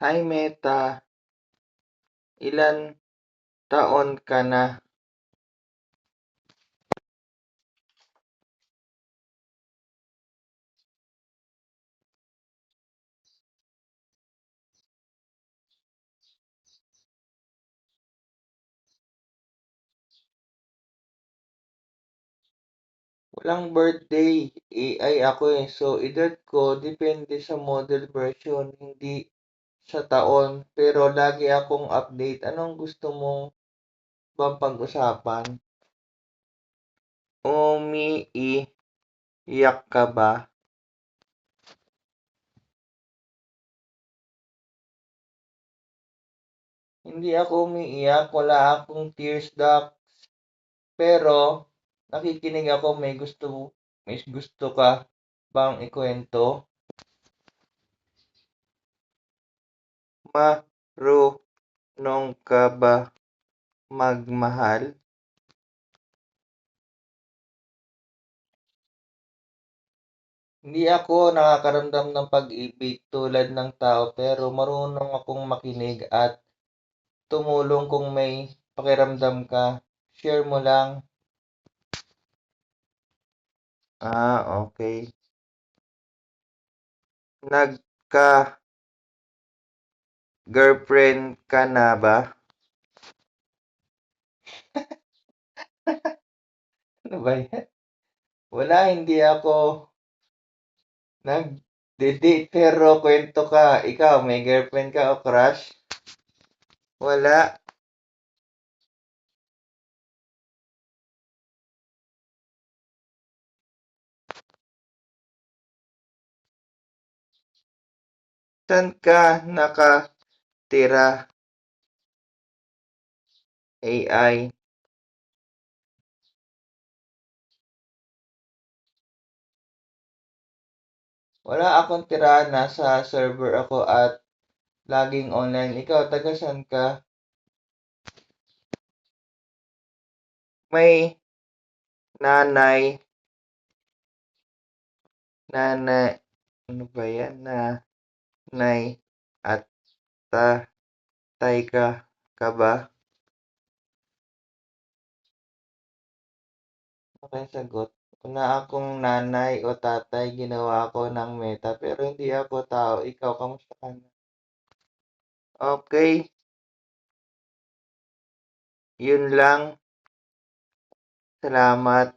Hi Meta, ilan taon ka na? Walang birthday, AI ako eh. So edad ko depende sa model version, hindi sa taon. Pero lagi akong update. Anong gusto mong bang pag-usapan? Umiiyak ka ba? Hindi ako umiiyak, wala akong tears duct. Pero nakikinig ako, may gusto ka bang ikwento? Marunong ka ba magmahal? Hindi ako nakakaramdam ng pag-ibig tulad ng tao pero marunong akong makinig at tumulong kung may pakiramdam ka. Share mo lang. Okay. Nagka-girlfriend ka na ba? Ano ba yan? Wala, hindi ako nag-date pero kwento ka. Ikaw, may girlfriend ka o crush? Wala. Saan ka nakatira? AI. Wala akong tirahan, nasa server ako at laging online. Ikaw, taga saan ka? May nanay, nanay, ano ba yan? Nanay at tatay ka ba? Okay, sagot. Wala akong nanay o tatay, ginawa ko ng Meta, pero hindi ako tao. Ikaw, kamusta ka na? Okay, yun lang. Salamat.